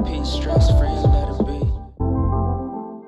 peace, stress free, let it be.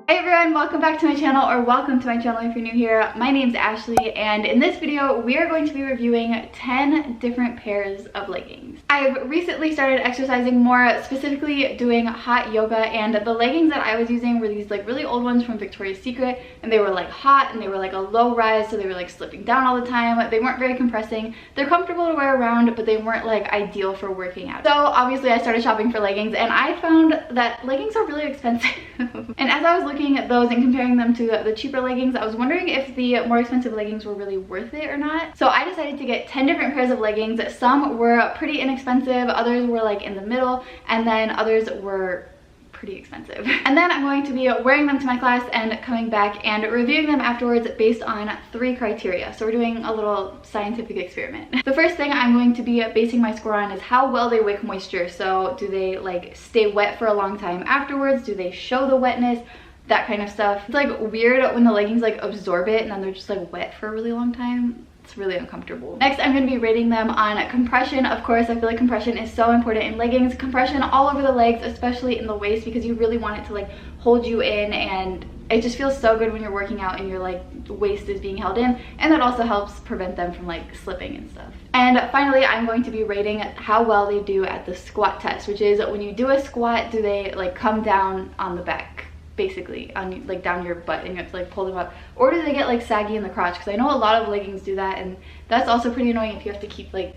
Hey everyone, welcome back to my channel, or welcome to my channel if you're new here. My name's Ashley, and in this video we are going to be reviewing 10 different pairs of leggings. I've recently started exercising more, specifically doing hot yoga, and the leggings that I was using were these like really old ones from Victoria's Secret, and they were like hot and they were like a low rise, so they were like slipping down all the time. They weren't very compressing. They're comfortable to wear around, but they weren't like ideal for working out. So obviously I started shopping for leggings, and I found that leggings are really expensive. And as I was looking at those and comparing them to the cheaper leggings, I was wondering if the more expensive leggings were really worth it or not. So I decided to get 10 different pairs of leggings. Some were pretty inexpensive, others were like in the middle, and then others were pretty expensive. And then I'm going to be wearing them to my class and coming back and reviewing them afterwards based on 3 criteria. So we're doing a little scientific experiment. The first thing I'm going to be basing my score on is how well they wick moisture. So do they like stay wet for a long time afterwards? Do they show the wetness? That kind of stuff. It's like weird when the leggings like absorb it and then they're just like wet for a really long time. It's really uncomfortable. Next, I'm going to be rating them on compression. Of course, I feel like compression is so important in leggings. Compression all over the legs, especially in the waist, because you really want it to like hold you in, and it just feels so good when you're working out and your like waist is being held in, and that also helps prevent them from like slipping and stuff. And finally, I'm going to be rating how well they do at the squat test, which is when you do a squat, do they like come down on the back, basically on like down your butt, and you have to like pull them up, or do they get like saggy in the crotch? Because I know a lot of leggings do that, and that's also pretty annoying if you have to keep like,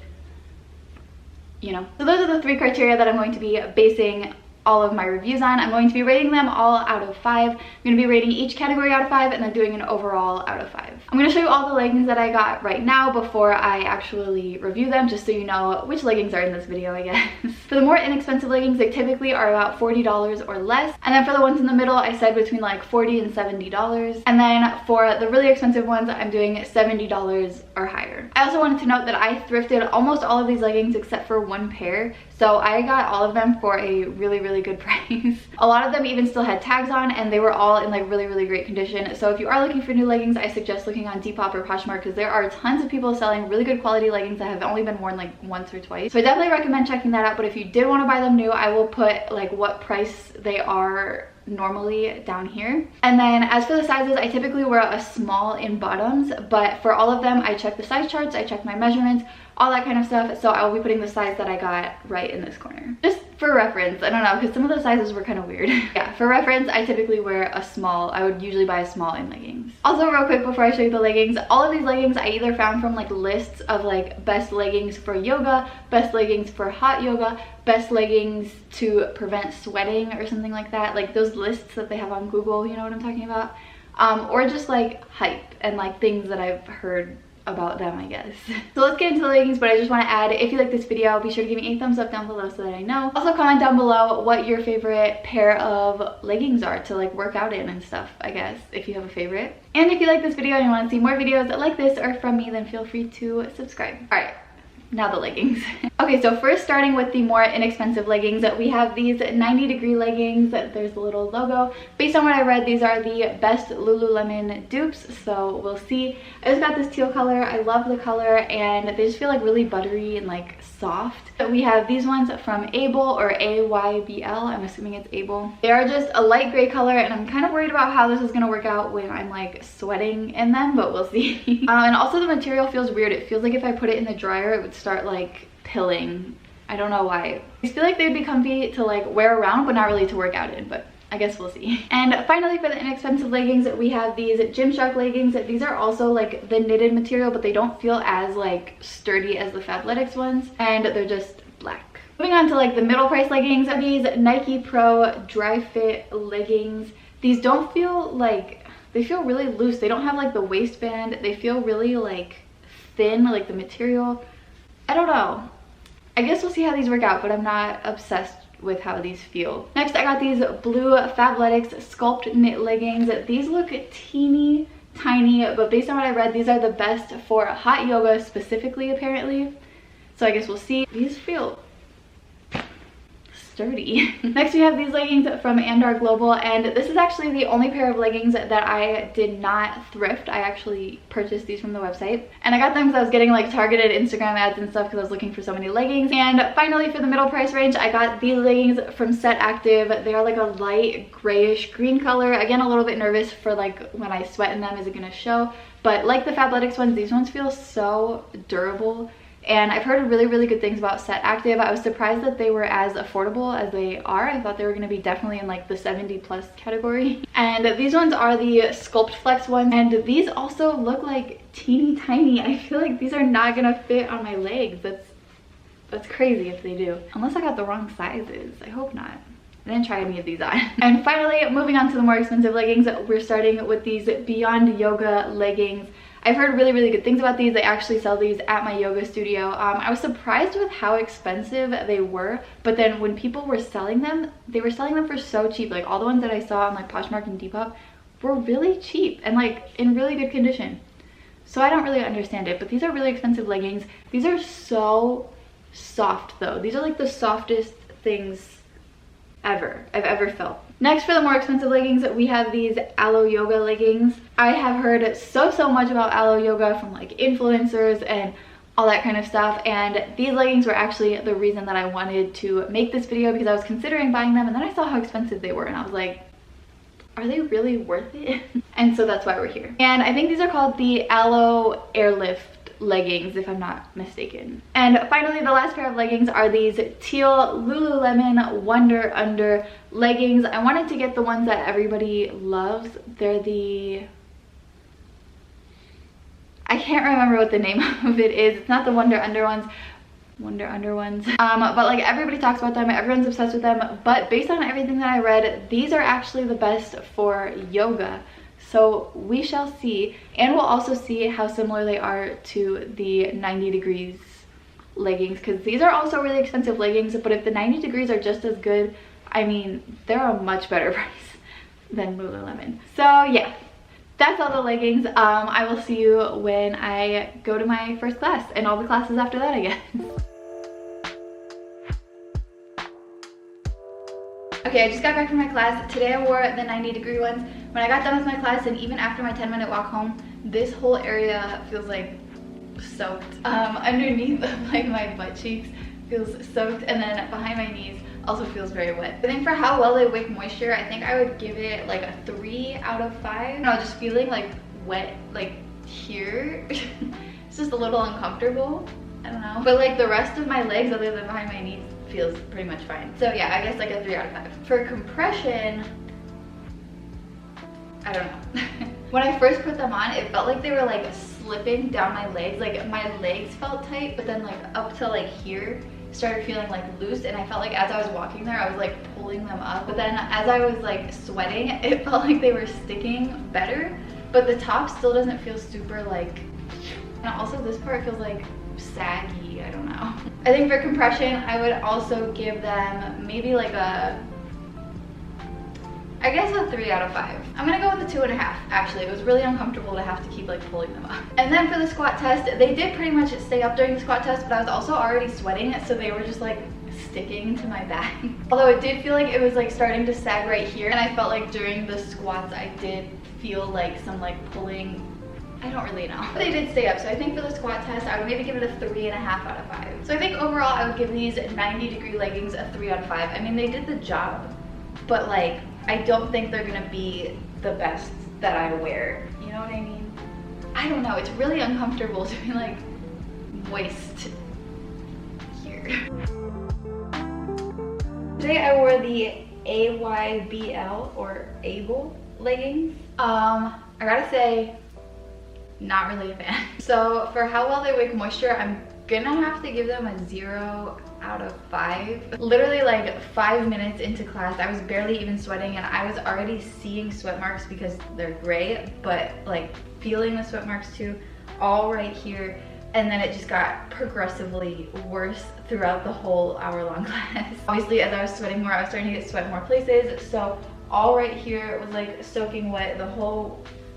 you know. So those are the 3 criteria that I'm going to be basing all of my reviews on. I'm going to be rating them all out of 5. I'm going to be rating each category out of 5 and then doing an overall out of 5. I'm going to show you all the leggings that I got right now before I actually review them, just so you know which leggings are in this video, I guess. For the more inexpensive leggings, they typically are about $40 or less. And then for the ones in the middle, I said between like $40 and $70. And then for the really expensive ones, I'm doing $70 or higher. I also wanted to note that I thrifted almost all of these leggings except for 1 pair. So I got all of them for a really good price. A lot of them even still had tags on, and they were all in like really great condition. So if you are looking for new leggings, I suggest looking on Depop or Poshmark, because there are tons of people selling really good quality leggings that have only been worn like once or twice. So I definitely recommend checking that out. But if you did want to buy them new, I will put like what price they are normally down here. And then as for the sizes, I typically wear a small in bottoms, but for all of them I check the size charts, I check my measurements, all that kind of stuff. So I will be putting the size that I got right in this corner, just for reference. I don't know, because some of the sizes were kind of weird. Yeah, for reference, I typically wear a small. I would usually buy a small in leggings. Also, real quick before I show you the leggings, all of these leggings I either found from like lists of like best leggings for yoga, best leggings for hot yoga, best leggings to prevent sweating or something like that, like those lists that they have on Google, you know what I'm talking about, or just like hype and like things that I've heard about them, I guess. So let's get into the leggings, but I just want to add, if you like this video, be sure to give me a thumbs up down below so that I know. Also comment down below what your favorite pair of leggings are to like work out in and stuff, I guess, if you have a favorite. And if you like this video and you want to see more videos like this or from me, then feel free to subscribe. All right, now the leggings. Okay, so first starting with the more inexpensive leggings, we have these 90-degree leggings. There's a little logo. Based on what I read, these are the best Lululemon dupes, so we'll see. I just got this teal color. I love the color, and they just feel like really buttery and like soft. We have these ones from Aybl, or A-Y-B-L. I'm assuming it's Aybl. They are just a light gray color, and I'm kind of worried about how this is gonna work out when I'm like sweating in them, but we'll see. And also the material feels weird. It feels like if I put it in the dryer, it would start like pilling. I don't know why. I feel like they'd be comfy to like wear around, but not really to work out in, but I guess we'll see. And finally, for the inexpensive leggings, we have these Gymshark leggings. These are also like the knitted material, but they don't feel as like sturdy as the Fabletics ones, and they're just black. Moving on to like the middle price leggings, are these Nike Pro Dry Fit leggings. These don't feel like, they feel really loose. They don't have like the waistband. They feel really like thin, like the material. I don't know. I guess we'll see how these work out, but I'm not obsessed with how these feel. Next, I got these blue Fabletics Sculpt Knit leggings. These look teeny tiny, but based on what I read, these are the best for hot yoga specifically, apparently. So I guess we'll see. These feel sturdy. Next we have these leggings from Andar Global, and this is actually the only pair of leggings that I did not thrift. I actually purchased these from the website, and I got them because I was getting like targeted Instagram ads and stuff because I was looking for so many leggings. And finally, for the middle price range, I got these leggings from Set Active. They are like a light grayish green color. Again, a little bit nervous for like when I sweat in them, is it gonna show? But like the Fabletics ones, these ones feel so durable. And I've heard really, really good things about Set Active. I was surprised that they were as affordable as they are. I thought they were going to be definitely in like the 70+ category. And these ones are the Sculpt Flex ones. And these also look like teeny tiny. I feel like these are not going to fit on my legs. That's crazy if they do. Unless I got the wrong sizes. I hope not. I didn't try any of these on. And finally, moving on to the more expensive leggings, we're starting with these Beyond Yoga leggings. I've heard really, really good things about these. They actually sell these at my yoga studio. I was surprised with how expensive they were, but then when people were selling them, they were selling them for so cheap. Like all the ones that I saw on like Poshmark and Depop were really cheap and like in really good condition. So I don't really understand it, but these are really expensive leggings. These are so soft though. These are like the softest things I've ever felt. Next, for the more expensive leggings, we have these Alo Yoga leggings. I have heard so much about Alo Yoga from like influencers and all that kind of stuff, and these leggings were actually the reason that I wanted to make this video, because I was considering buying them and then I saw how expensive they were and I was like, are they really worth it? And so that's why we're here. And I think these are called the Alo Airlift leggings, if I'm not mistaken. And finally, the last pair of leggings are these teal Lululemon Wonder Under leggings. I wanted to get the ones that everybody loves. They're the, I can't remember what the name of it is. It's not the Wonder Under ones. But like everybody talks about them, everyone's obsessed with them, but based on everything that I read, these are actually the best for yoga. So we shall see, and we'll also see how similar they are to the 90 degrees leggings, because these are also really expensive leggings, but if the 90 degrees are just as good, I mean, they're a much better price than Lululemon. So yeah, that's all the leggings. I will see you when I go to my first class and all the classes after that, I guess. Okay, I just got back from my class. Today I wore the 90 degree ones. When I got done with my class, and even after my 10-minute walk home, this whole area feels like soaked. Underneath like my butt cheeks feels soaked, and then behind my knees also feels very wet. I think for how well they wick moisture, I think I would give it like a 3 out of 5. No, just feeling like wet like here. It's just a little uncomfortable. I don't know. But like the rest of my legs, other than behind my knees, feels pretty much fine. So yeah, I guess like a 3 out of 5. For compression, I don't know. When I first put them on, it felt like they were like slipping down my legs. Like my legs felt tight, but then like up to like here started feeling like loose, and I felt like as I was walking there, I was like pulling them up. But then as I was like sweating, it felt like they were sticking better, but the top still doesn't feel super like, and also this part feels like saggy, I don't know. I think for compression, I would also give them maybe like a, I guess a 3 out of 5. I'm gonna go with a 2.5. Actually, it was really uncomfortable to have to keep like pulling them up. And then for the squat test, they did pretty much stay up during the squat test, but I was also already sweating, so they were just like sticking to my back. Although it did feel like it was like starting to sag right here, and I felt like during the squats I did feel like some like pulling. I don't really know. They did stay up, so I think for the squat test, I would maybe give it a 3.5 out of 5. So I think overall, I would give these 90 degree leggings a 3 out of 5. I mean, they did the job, but like, I don't think they're gonna be the best that I wear. You know what I mean? I don't know, it's really uncomfortable to be like moist here. Today I wore the Aybl or Aybl leggings. I gotta say, not really a fan. So for how well they wick moisture, I'm gonna have to give them a 0 out of 5. Literally like 5 minutes into class, I was barely even sweating, and I was already seeing sweat marks because they're gray, but like feeling the sweat marks too, all right here. And then it just got progressively worse throughout the whole hour-long class. Obviously, as I was sweating more, I was starting to get sweat in more places. So all right here was like soaking wet.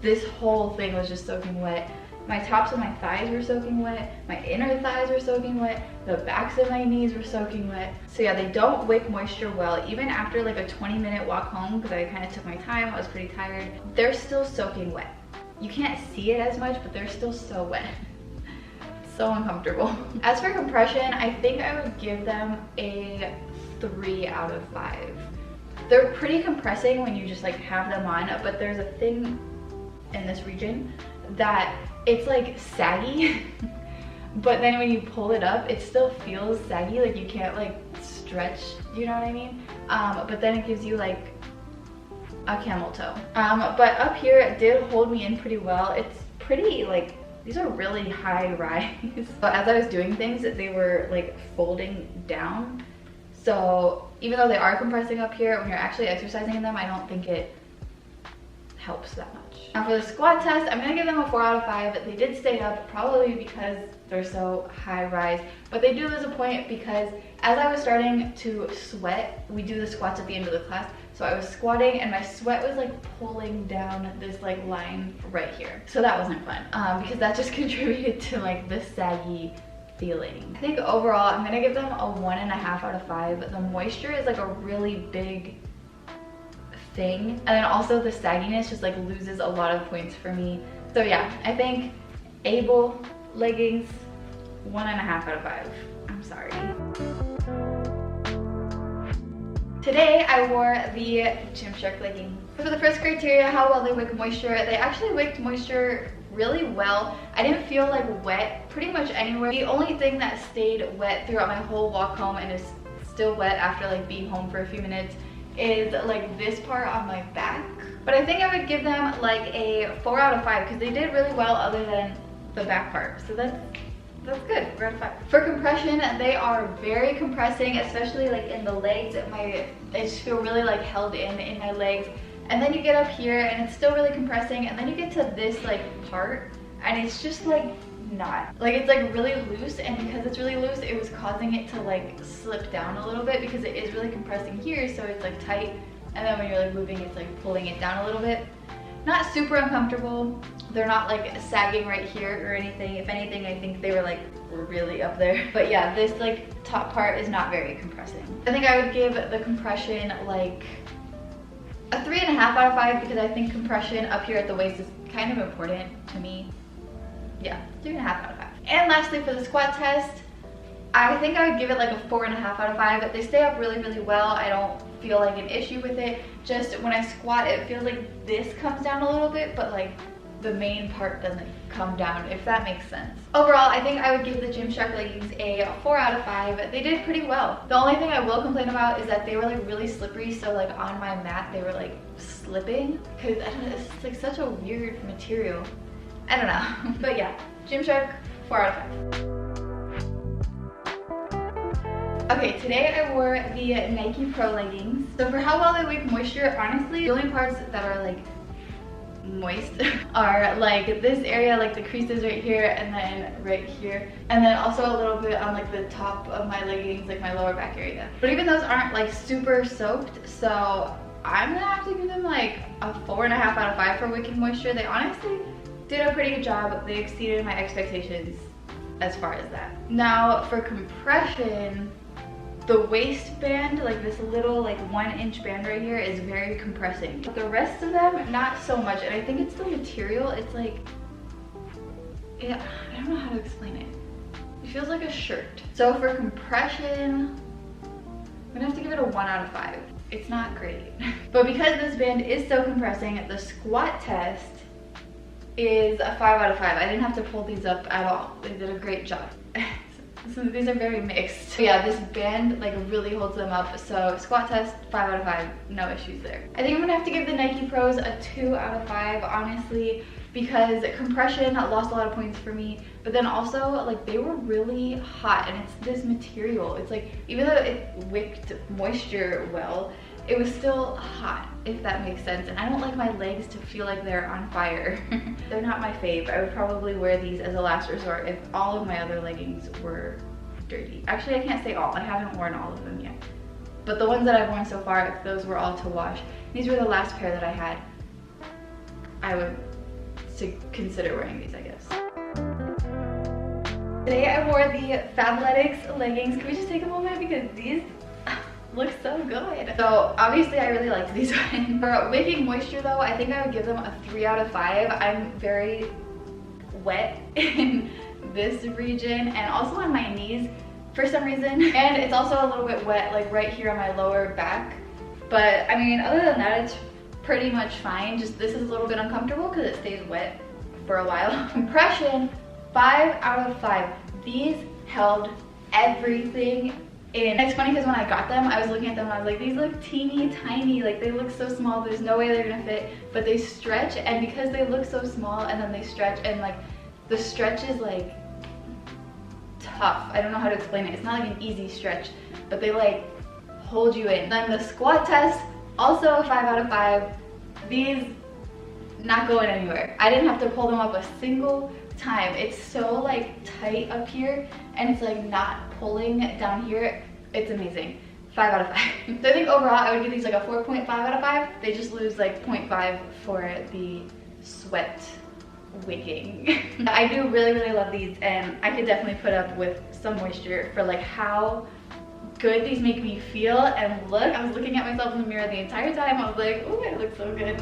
This whole thing was just soaking wet. My tops of my thighs were soaking wet, my inner thighs were soaking wet, the backs of my knees were soaking wet. So yeah, they don't wick moisture well. Even after like a 20-minute walk home, because I kind of took my time, I was pretty tired, they're still soaking wet. You can't see it as much, but they're still so wet. So uncomfortable. As for compression, I think I would give them a 3 out of 5. They're pretty compressing when you just like have them on, but there's a thing in this region that it's like saggy, but then when you pull it up, it still feels saggy, like you can't like stretch, you know what I mean? But then it gives you like a camel toe. But up here it did hold me in pretty well. It's pretty like, these are really high rise. But as I was doing things, they were like folding down. So even though they are compressing up here, when you're actually exercising in them, I don't think it helps that much. Now for the squat test, I'm gonna give them a 4 out of 5. They did stay up, probably because they're so high rise, but they do lose a point because as I was starting to sweat, we do the squats at the end of the class, so I was squatting and my sweat was like pulling down this like line right here. So that wasn't fun, because that just contributed to like the saggy feeling. I think overall, I'm gonna give them a 1.5 out of 5. The moisture is like a really big thing, and then also the sagginess just like loses a lot of points for me. So yeah, I think Aybl leggings, 1.5 out of 5. I'm sorry. Today I wore the Gymshark leggings. For the first criteria, how well they wick moisture, they actually wicked moisture really well. I didn't feel like wet pretty much anywhere. The only thing that stayed wet throughout my whole walk home and is still wet after like being home for a few minutes is like this part on my back. But I think I would give them like a 4 out of 5 because they did really well other than the back part. So that's good, 4 out of 5. For compression, they are very compressing, especially like in the legs. I just feel really like held in my legs. And then you get up here and it's still really compressing, and then you get to this like part and it's just like not. Like it's like really loose, and because it's really loose, it was causing it to like slip down a little bit because it is really compressing here, so it's like tight, and then when you're like moving, it's like pulling it down a little bit. Not super uncomfortable. They're not like sagging right here or anything. If anything, I think they were like really up there. But yeah, this like top part is not very compressing. I think I would give the compression like a 3.5 out of 5 because I think compression up here at the waist is kind of important to me. Yeah, 3.5 out of 5. And lastly, for the squat test, I think I would give it like a 4.5 out of 5. They stay up really, really well. I don't feel like an issue with it. Just when I squat, it feels like this comes down a little bit, but like the main part doesn't come down, if that makes sense. Overall, I think I would give the Gymshark leggings a 4 out of 5. They did pretty well. The only thing I will complain about is that they were like really slippery, so like on my mat they were like slipping, because I don't know, it's like such a weird material. I don't know. But yeah, Gymshark, 4 out of 5. Okay, today I wore the Nike Pro leggings. So for how well they wick moisture, honestly, the only parts that are like moist are like this area, like the creases right here and then right here, and then also a little bit on like the top of my leggings, like my lower back area. But even those aren't like super soaked, so I'm gonna have to give them like a 4.5 out of 5 for wicking moisture. They honestly did a pretty good job. They exceeded my expectations as far as that. Now for compression, the waistband, like this little like 1-inch band right here, is very compressing. But the rest of them, not so much. And I think it's the material. It's like, yeah, I don't know how to explain it. It feels like a shirt. So for compression, I'm gonna have to give it a 1 out of 5. It's not great. But because this band is so compressing, the squat test is a 5 out of 5. I didn't have to pull these up at all. They did a great job. So these are very mixed. But yeah, this band like really holds them up. So squat test, 5 out of 5, no issues there. I think I'm gonna have to give the Nike Pros a 2 out of 5, honestly, because compression lost a lot of points for me. But then also like they were really hot, and it's this material. It's like, even though it wicked moisture well, it was still hot, if that makes sense. And I don't like my legs to feel like they're on fire. They're not my fave. I would probably wear these as a last resort if all of my other leggings were dirty. Actually, I can't say all. I haven't worn all of them yet. But the ones that I've worn so far, if those were all to wash, these were the last pair that I had, I would consider wearing these, I guess. Today I wore the Fabletics leggings. Can we just take a moment because these look so good. So obviously I really liked these ones. For wicking moisture though, I think I would give them a 3 out of 5. I'm very wet in this region and also on my knees for some reason. And it's also a little bit wet like right here on my lower back. But I mean, other than that, it's pretty much fine. Just this is a little bit uncomfortable because it stays wet for a while. Compression, 5 out of 5. These held everything in. It's funny because when I got them, I was looking at them and I was like, these look teeny tiny, like they look so small, there's no way they're gonna fit, but they stretch, and because they look so small and then they stretch, and like the stretch is like tough. I don't know how to explain it. It's not like an easy stretch, but they like hold you in. Then the squat test, also a 5 out of 5. These not going anywhere. I didn't have to pull them up a single time. It's so like tight up here and it's like not pulling down here. It's amazing. 5 out of 5. So I think overall I would give these like a 4.5 out of 5. They just lose like 0.5 for the sweat wicking. I do really love these, and I could definitely put up with some moisture for like how good these make me feel and look. I was looking at myself in the mirror the entire time. I was like, oh, I look so good.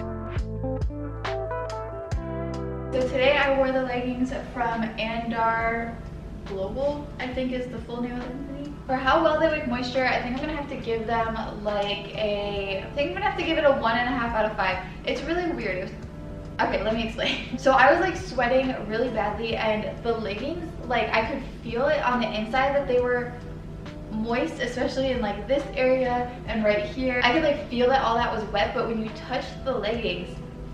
So today I wore the leggings from Andar Global, I think is the full name of the company. For how well they wick moisture, I think I'm gonna have to give them like I think I'm gonna have to give it a 1.5 out of 5. It's really weird. Okay, let me explain. So I was like sweating really badly, and the leggings, like I could feel it on the inside that they were moist, especially in like this area and right here. I could like feel that all that was wet, but when you touch the leggings,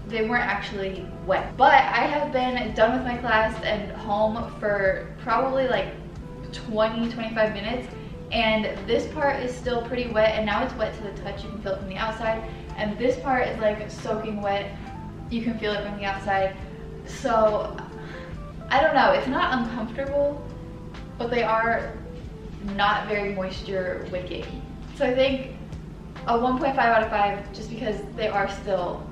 they weren't actually wet. But I have been done with my class and home for probably like 20-25 minutes, and this part is still pretty wet, and now it's wet to the touch. You can feel it from the outside, and this part is like soaking wet. You can feel it from the outside. So I don't know, it's not uncomfortable, but they are not very moisture wicking. So I think a 1.5 out of 5, just because they are still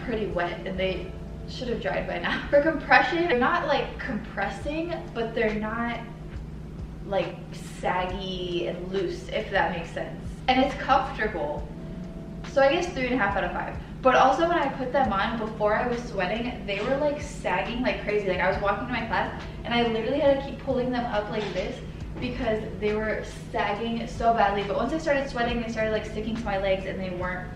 pretty wet and they should have dried by now. For compression, they're not like compressing, but they're not like saggy and loose, if that makes sense. And it's comfortable. So I guess 3.5 out of 5. But also when I put them on before I was sweating, they were like sagging like crazy. Like I was walking to my class and I literally had to keep pulling them up like this because they were sagging so badly. But once I started sweating, they started like sticking to my legs and they weren't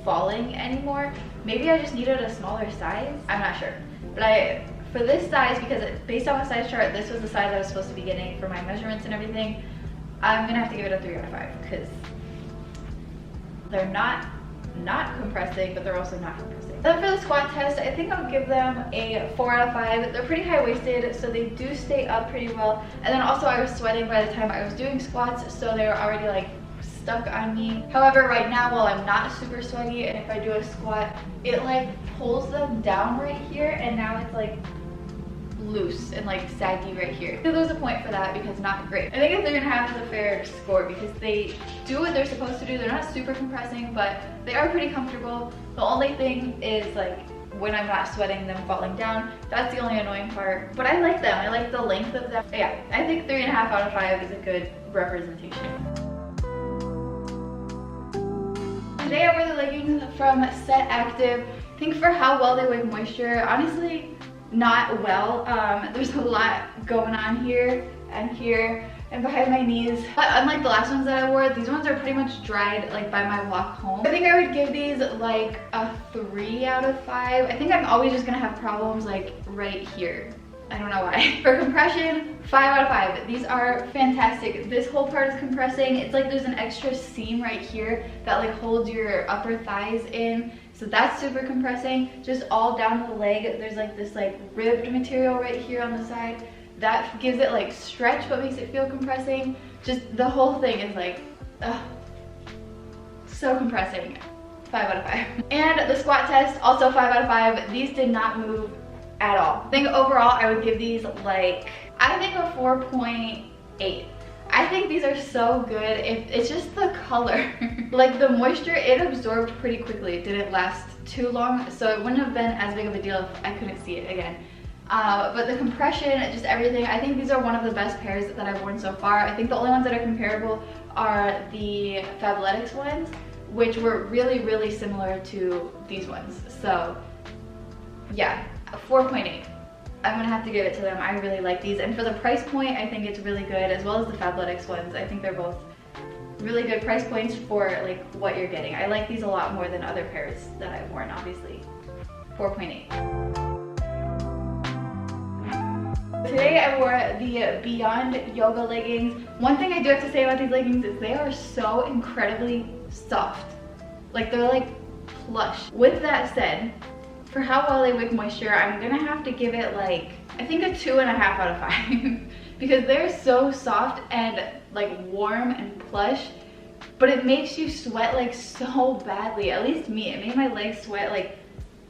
falling anymore. Maybe I just needed a smaller size. I'm not sure. But for this size, because based on my size chart, this was the size I was supposed to be getting for my measurements and everything, I'm gonna have to give it a 3 out of 5 because they're not compressing, but they're also not compressing. Then for the squat test, I think I'll give them a 4 out of 5. They're pretty high-waisted, so they do stay up pretty well. And then also I was sweating by the time I was doing squats, so they were already like stuck on me. However, right now, while I'm not super sweaty, and if I do a squat, it like pulls them down right here, and now it's like loose and like saggy right here. So there's a point for that because not great. I think a 3.5 is a fair score because they do what they're supposed to do. They're not super compressing, but they are pretty comfortable. The only thing is like when I'm not sweating, them falling down. That's the only annoying part. But I like them. I like the length of them. But yeah, I think 3.5 out of 5 is a good representation. Today I wore the leggings from Set Active. I think for how well they wick moisture, honestly, not well. There's a lot going on here and here and behind my knees. But unlike the last ones that I wore, these ones are pretty much dried like by my walk home. I think I would give these like a 3 out of 5. I think I'm always just gonna have problems like right here. I don't know why. For compression, 5 out of 5. These are fantastic. This whole part is compressing. It's like there's an extra seam right here that like holds your upper thighs in. So that's super compressing. Just all down the leg, there's like this like ribbed material right here on the side. That gives it like stretch but makes it feel compressing. Just the whole thing is like, so compressing. 5 out of 5. And the squat test, also 5 out of 5. These did not move at all. I think overall I would give these like, I think a 4.8. I think these are so good. It's just the color. Like the moisture, it absorbed pretty quickly. It didn't last too long, so it wouldn't have been as big of a deal if I couldn't see it again. But the compression, just everything, I think these are one of the best pairs that I've worn so far. I think the only ones that are comparable are the Fabletics ones, which were really, really similar to these ones. So yeah, 4.8. I'm gonna have to give it to them. I really like these, and for the price point, I think it's really good, as well as the Fabletics ones. I think they're both really good price points for like what you're getting. I like these a lot more than other pairs that I've worn, obviously. 4.8. Today I wore the Beyond Yoga leggings. One thing I do have to say about these leggings is they are so incredibly soft. Like, they're like plush. With that said, for how well they wick moisture, I'm gonna have to give it like, I think a 2.5 out of 5. Because they're so soft and like warm and plush, but it makes you sweat like so badly. At least me, it made my legs sweat like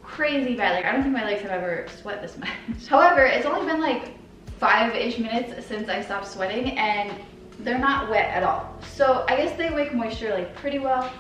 crazy bad. Like, I don't think my legs have ever sweat this much. However, it's only been like 5-ish minutes since I stopped sweating, and they're not wet at all. So I guess they wick moisture like pretty well,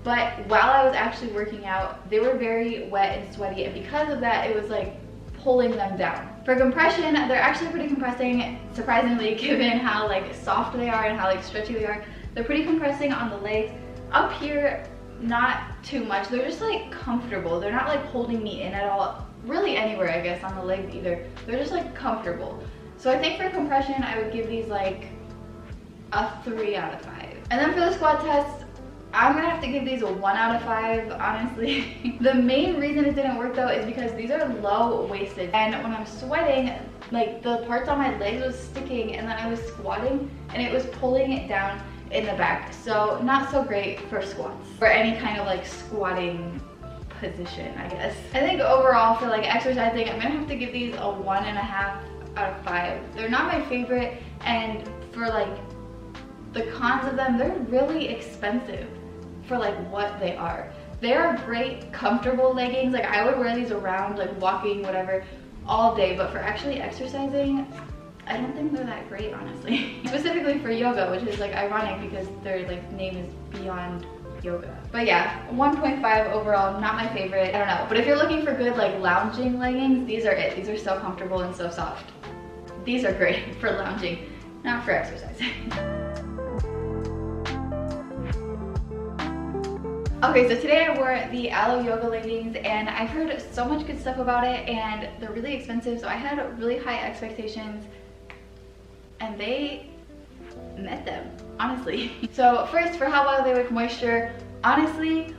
but while I was actually working out, they were very wet and sweaty, and because of that, it was like pulling them down. For compression, they're actually pretty compressing, surprisingly, given how like soft they are and how like stretchy they are. They're pretty compressing on the legs. Up here, not too much. They're just like comfortable. They're not like holding me in at all, really anywhere, I guess, on the legs either. They're just like comfortable. So I think for compression, I would give these like a 3 out of 5. And then for the squat test, I'm gonna have to give these a 1 out of 5, honestly. The main reason it didn't work though is because these are low-waisted, and when I'm sweating, like the parts on my legs was sticking, and then I was squatting and it was pulling it down in the back. So not so great for squats, or any kind of like squatting position, I guess. I think overall for like exercising, I'm gonna have to give these a 1.5 out of 5. They're not my favorite, and for like the cons of them, they're really expensive for like what they are. They are great, comfortable leggings. Like, I would wear these around, like walking, whatever, all day, but for actually exercising, I don't think they're that great, honestly. Specifically for yoga, which is like ironic because their like name is Beyond Yoga. But yeah, 1.5 overall, not my favorite. I don't know, but if you're looking for good like lounging leggings, these are it. These are so comfortable and so soft. These are great for lounging, not for exercising. Okay, so today I wore the Alo Yoga leggings, and I've heard so much good stuff about it, and they're really expensive, so I had really high expectations, and they met them, honestly. So first, for how well they wick moisture, honestly,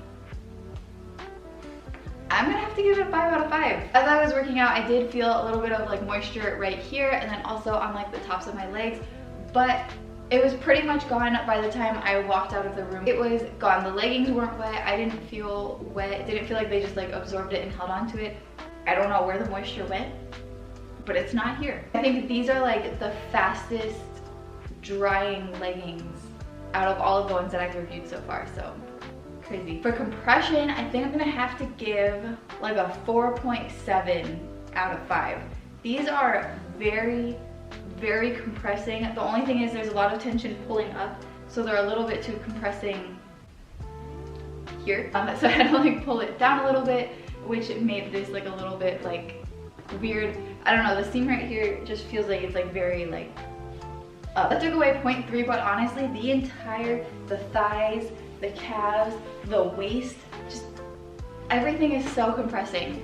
I'm gonna have to give it a 5 out of 5. As I was working out, I did feel a little bit of like moisture right here, and then also on like the tops of my legs, but it was pretty much gone by the time I walked out of the room. It was gone. The leggings weren't wet. I didn't feel wet. It didn't feel like they just like absorbed it and held on to it. I don't know where the moisture went, but it's not here. I think these are like the fastest drying leggings out of all of the ones that I've reviewed so far, so crazy. For compression, I think I'm gonna have to give like a 4.7 out of 5. These are very compressing. The only thing is there's a lot of tension pulling up, so they're a little bit too compressing here. So I had to like pull it down a little bit, which made this like a little bit like weird. I don't know, the seam right here just feels like it's like very like up. That took away 0.3, but honestly the thighs, the calves, the waist, just everything is so compressing.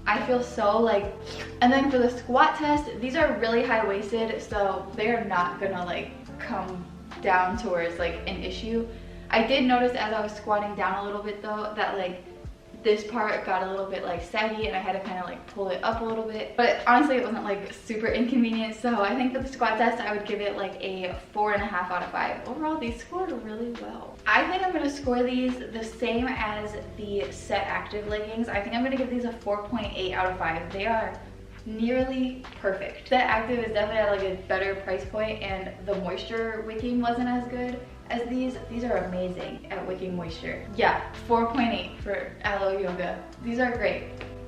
I feel so like, and then for the squat test, these are really high-waisted, so they are not gonna like come down towards like an issue. I did notice as I was squatting down a little bit though, that like this part got a little bit like saggy, and I had to kind of like pull it up a little bit, but honestly it wasn't like super inconvenient. So I think for the squat test, I would give it like a 4.5 out of 5. Overall, these scored really well. I think I'm gonna score these the same as the Set Active leggings. I think I'm gonna give these a 4.8 out of 5. They are nearly perfect. Set Active is definitely at like a better price point, and the moisture wicking wasn't as good as these. These are amazing at wicking moisture. Yeah, 4.8 for Alo Yoga. These are great,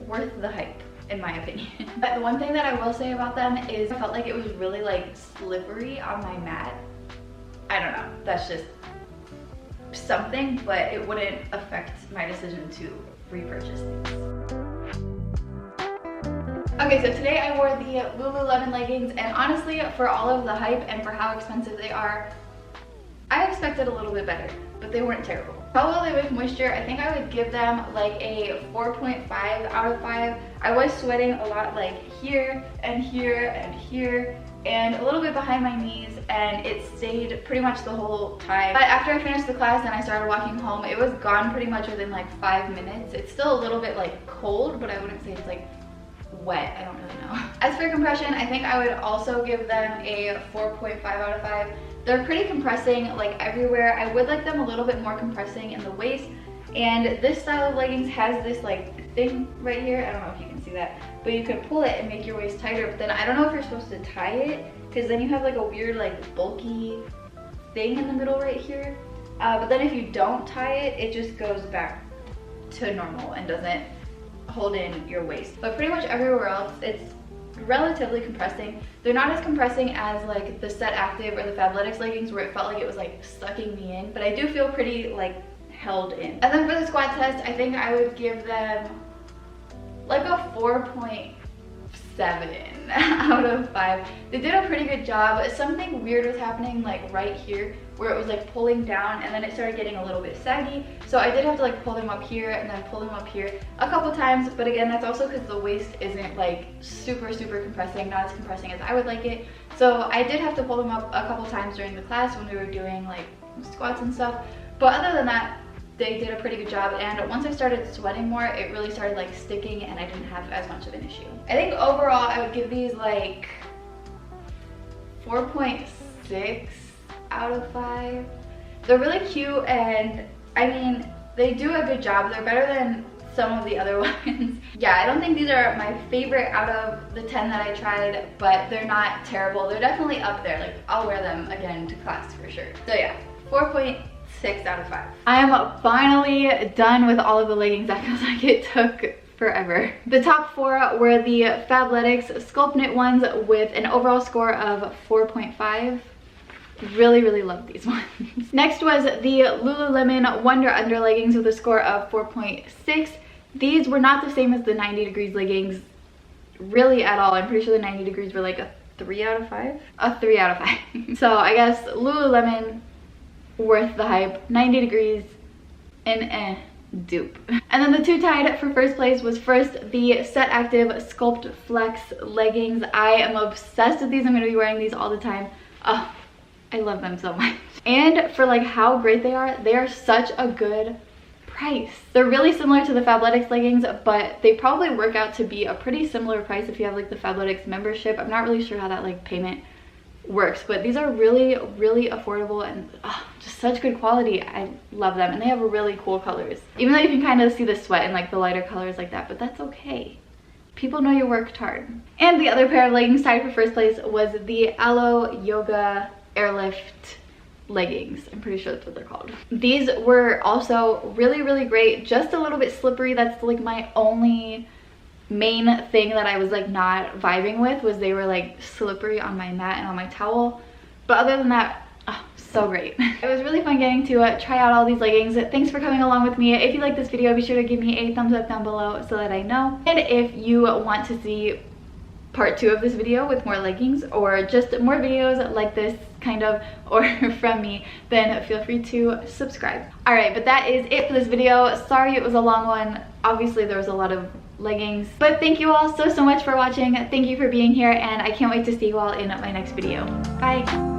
worth the hype in my opinion. But the one thing that I will say about them is I felt like it was really like slippery on my mat. I don't know, that's just something, but it wouldn't affect my decision to repurchase these. Okay, so today I wore the Lululemon leggings, and honestly, for all of the hype and for how expensive they are, I expected a little bit better, but they weren't terrible. How well they with moisture, I think I would give them like a 4.5 out of 5. I was sweating a lot, like here and here and here and a little bit behind my knees, and it stayed pretty much the whole time. But after I finished the class and I started walking home, it was gone pretty much within like 5 minutes. It's still a little bit like cold, but I wouldn't say it's like wet. I don't really know. As for compression, I think I would also give them a 4.5 out of 5. They're pretty compressing like everywhere. I would like them a little bit more compressing in the waist, and this style of leggings has this like thing right here. I don't know if you can see that, but you can pull it and make your waist tighter, but then I don't know if you're supposed to tie it, because then you have like a weird like bulky thing in the middle right here. But then if you don't tie it, it just goes back to normal and doesn't hold in your waist. But pretty much everywhere else, it's relatively compressing. They're not as compressing as like the Set Active or the Fabletics leggings, where it felt like it was like sucking me in, but I do feel pretty like held in. And then for the squat test, I think I would give them like a 4.7 out of 5. They did a pretty good job. Something weird was happening like right here, where it was like pulling down, and then it started getting a little bit saggy, so I did have to like pull them up here and then pull them up here a couple times. But again, that's also because the waist isn't like super compressing, not as compressing as I would like it, so I did have to pull them up a couple times during the class when we were doing like squats and stuff. But other than that, they did a pretty good job, and once I started sweating more, it really started like sticking, and I didn't have as much of an issue. I think overall I would give these like 4.6 out of 5. They're really cute, and I mean, they do a good job. They're better than some of the other ones. Yeah, I don't think these are my favorite out of the 10 that I tried, but they're not terrible. They're definitely up there. Like, I'll wear them again to class for sure. So yeah, 4.6 out of 5. I am finally done with all of the leggings. That feels like it took forever. The top 4 were the Fabletics Sculpt Knit ones with an overall score of 4.5. Really love these ones. Next was the Lululemon Wonder Under leggings with a score of 4.6. These were not the same as the 90 degrees leggings really at all. I'm pretty sure the 90 degrees were like a 3 out of 5. A 3 out of 5. So I guess Lululemon, worth the hype. 90 degrees, and dupe. And then the two tied for first place was first the Set Active Sculpt Flex leggings. I am obsessed with these. I'm going to be wearing these all the time. Oh, I love them so much. And for like how great they are such a good price. They're really similar to the Fabletics leggings, but they probably work out to be a pretty similar price if you have like the Fabletics membership. I'm not really sure how that like payment works, but these are really affordable, and just such good quality. I love them, and they have really cool colors, even though you can kind of see the sweat in like the lighter colors like that, but that's okay. People know you worked hard. And the other pair of leggings tied for first place was the Alo Yoga Airlift leggings. I'm pretty sure that's what they're called. These were also really great. Just a little bit slippery. That's like my only main thing that I was like not vibing with, was they were like slippery on my mat and on my towel. But other than that, so great. It was really fun getting to try out all these leggings. Thanks for coming along with me. If you like this video, be sure to give me a thumbs up down below so that I know. And if you want to see part 2 of this video with more leggings, or just more videos like this kind of, or from me, then feel free to subscribe. All right, but that is it for this video. Sorry it was a long one. Obviously there was a lot of leggings, but thank you all so much for watching. Thank you for being here, and I can't wait to see you all in my next video. Bye.